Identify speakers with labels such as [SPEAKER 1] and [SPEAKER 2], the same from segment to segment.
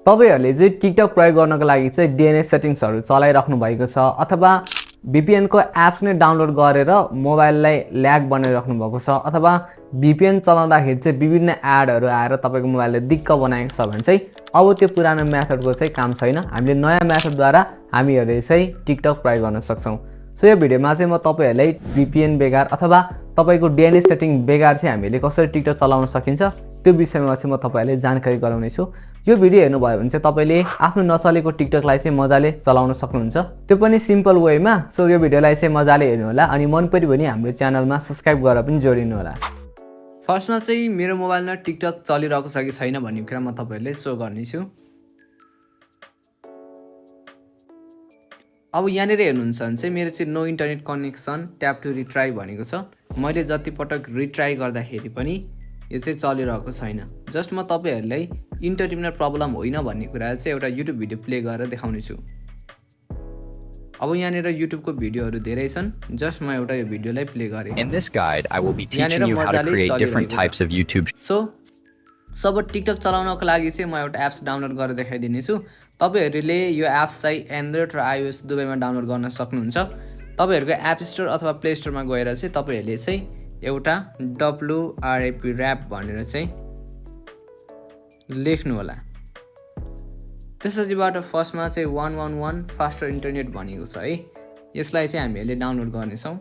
[SPEAKER 1] तपाईहरुले चाहिँ टिकटक प्रयोग गर्नको लागि चाहिँ DNS सेटिंग्सहरु चलाइराख्नु भएको छ अथवा VPN को एप्स नै डाउनलोड गरेर मोबाइललाई ल्याग बनाइराख्नु भएको छ अथवा VPN चलाउँदाखेरि चाहिँ विभिन्न एडहरु आएर तपाईको मोबाइलले दिक्क बनाएको छ भने चाहिँ अब त्यो पुरानो मेथडको चाहिँ काम छैन। हामीले नयाँ मेथडद्वारा हामीहरुले चाहिँ टिकटक प्रयोग गर्न सक्छौं। सो यो भिडियोमा चाहिँ म तपाईहरुलाई VPN बेगर अथवा तपाईको DNS सेटिङ बेगर चाहिँ हामीले कसरी टिकटक चलाउन सकिन्छ त्यो विषयमा चाहिँ म तपाईहरुलाई जानकारी गराउने छु। यो भिडियो हेर्नु भयो भने चाहिँ तपाईले आफ्नो नचलेको टिकटकलाई चाहिँ मजाले चलाउन सक्नुहुन्छ, त्यो पनि सिम्पल वेमा। सो यो भिडियोलाई चाहिँ मजाले हेर्नु होला अनि मन पर्यो भने हाम्रो च्यानलमा सब्स्क्राइब गरेर पनि जोडिनु होला। फर्स्टमा चाहिँ मेरो मोबाइलमा टिकटक चलिरहेको छ कि छैन भन्ने कुरा म तपाईहरुलाई सो गर्ने छु। अब यहाँनेर हेर्नुहुन्छ भने चाहिँ मेरो चाहिँ no internet connection tap to retry भनेको छ। मैले जति पटक रिट्राई गर्दाखेरि पनि यो चाहिँ चलिरहेको छैन। जस्ट म तपाईहरुलाई इन्टरनेट प्रब्लम होइन भन्ने कुरा चाहिँ एउटा युट्युब भिडियो प्ले गरेर देखाउने छु। अब यहाँनेर युट्युबको भिडियोहरु धेरै छन्, जस्ट म एउटा यो भिडियोलाई प्ले गरे।
[SPEAKER 2] In this guide, I will be teaching you how to create different types of YouTube.
[SPEAKER 1] Sub TikTok चलाउनको लागि चाहिँ म एउटा एप्स डाउनलोड गरेर देखाइदिने छु। तपाईहरुले यो एप्स चाहिँ एन्ड्रोइड र आइओएस दुवैमा डाउनलोड गर्न सक्नुहुन्छ। तपाईहरुको एप स्टोर अथवा प्ले स्टोरमा गएर चाहिँ तपाईहरुले चाहिँ एउटा WRAP र्याप भनेर चाहिँ लेख्नु होला। त्यसैबाट फर्स्टमा चाहिँ 111 फास्टर इन्टरनेट भनेको छ है। यसलाई चाहिँ हामीले डाउनलोड गर्ने छौं।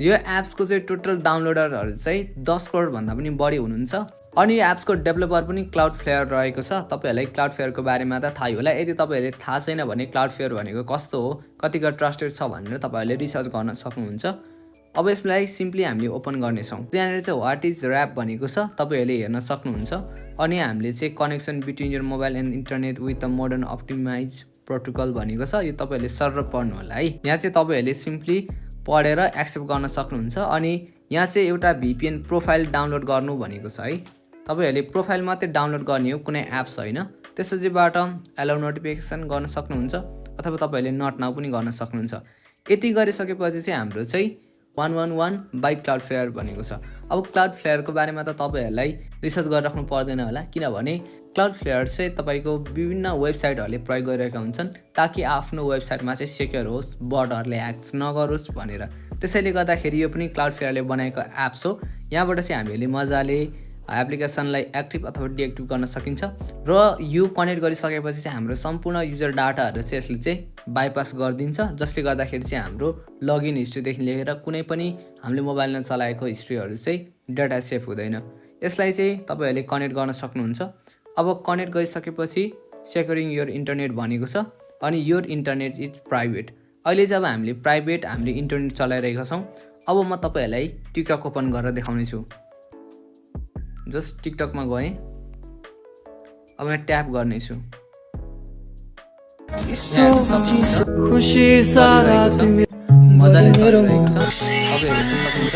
[SPEAKER 1] यो एप्सको चाहिँ टोटल डाउनलोडरहरु चाहिँ 10 करोड भन्दा पनि बढी हुनुहुन्छ अनि यो एप्सको डेभलपर पनि क्लाउडफ्लेयर रहेको छ। तपाईहरुलाई क्लाउडफ्लेयरको बारेमा त थाहै होला। यदि तपाईहरुले थाहा छैन भने क्लाउडफ्लेयर भनेको कस्तो हो, कतिको ट्रस्टेड छ भनेर तपाईहरुले रिसर्च गर्न सक्नुहुन्छ। अब यसलाई सिम्पली हामीले ओपन गर्ने छौं। त्यहाँनेर चाहिँ व्हाट इज र्याप भनेको छ, तपाईहरुले हेर्न सक्नुहुन्छ। अनि हामीले चाहिँ connection between your mobile and internet with a modern optimise protocol भनेको छ। यो तपाईहरुले सर्र पढ्नु होला है। यहाँ चाहिँ तपाईहरुले सिम्पली पढेर एक्सेप्ट गर्न सक्नुहुन्छ। अनि यहाँ चाहिँ एउटा VPN प्रोफाइल डाउनलोड गर्नु भनेको छ है। तपाईहरुले प्रोफाइल मात्रै डाउनलोड गर्ने हो, कुनै एप्स हैन। त्यसैबाट अलाउ नोटिफिकेसन गर्न सक्नुहुन्छ अथवा तपाईहरुले नट नाउ पनि गर्न सक्नुहुन्छ। यति गरिसकेपछि चाहिँ हाम्रो चाहिँ 111 बाइ क्लाउडफ्लेयर भनेको छ। अब क्लाउडफ्लेयरको बारेमा त तपाईहरुलाई रिसर्च गरिराख्नु पर्दैन होला, किनभने क्लाउडफ्लेयर चाहिँ तपाईको विभिन्न वेबसाइटहरुले प्रयोग गरिरहेका हुन्छन् ताकि आफ्नो वेबसाइटमा चाहिँ सेक्युर होस्, बटहरुले ह्याक नगरोस् भनेर। त्यसैले गर्दाखेरि यो पनि क्लाउडफ्लेयरले बनाएको एप्स हो। यहाँबाट चाहिँ हामीले मजाले एप्लिकेसनलाई एक्टिभ अथवा डिएक्टिभ गर्न सकिन्छ र यो कनेक्ट गरिसकेपछि चाहिँ हाम्रो सम्पूर्ण युजर डाटाहरु चाहिँ यसले चाहिँ बाइपास गरिदिन्छ, जसले गर्दाखेरि चाहिँ हाम्रो लगइन हिस्ट्रीदेखि लिएर कुनै पनि हामीले मोबाइलमा चलाएको हिस्ट्रीहरु चाहिँ डाटा सेभ हुँदैन। यसलाई चाहिँ तपाईहरुले कनेक्ट गर्न सक्नुहुन्छ। अब कनेक्ट गरिसकेपछि सेक्युरिङ योर इन्टरनेट भनेको छ अनि योर इन्टरनेट इज प्राइभेट। अहिले जब हामीले प्राइभेट हामीले इन्टरनेट चलाइरहेका छौं। अब म तपाईहरुलाई टिकटक ओपन गरेर देखाउने छु। जस्ट टिकटकमा गए। अब म ट्याप गर्ने छु। खुशी सारा मजाले चलिरहेको छ। अब हेर्न सक्नुहुन्छ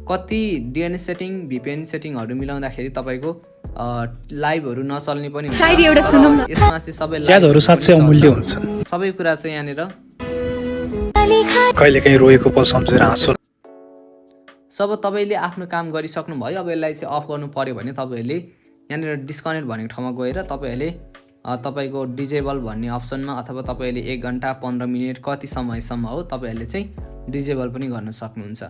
[SPEAKER 1] कति DNS सेटिङ VPN सेटिङहरु मिलाउँदाखेरि तपाईको लाइभहरु नचल्ने पनि हुन्छ। यसमा चाहिँ सबै
[SPEAKER 3] यादहरु साच्चै अमूल्य हुन्छन्।
[SPEAKER 1] सबै कुरा चाहिँ यहाँनेर
[SPEAKER 3] कहिलेकाहीँ रोएको पल सम्झेर हाँसो।
[SPEAKER 1] सब तपाईले आफ्नो काम गरिसक्नु भयो। अब यसलाई चाहिँ अफ गर्नु पर्यो भने तपाईहरुले यहाँनेर डिस्कनेक्ट भनेको ठाउँमा गएर तपाईहरुले तपाईको डिजेबल भन्ने अप्सनमा अथवा तपाईले 1 घण्टा 15 मिनेट कति समयसम्म हो तपाईहरुले चाहिँ डिजेबल पनि गर्न सक्नुहुन्छ।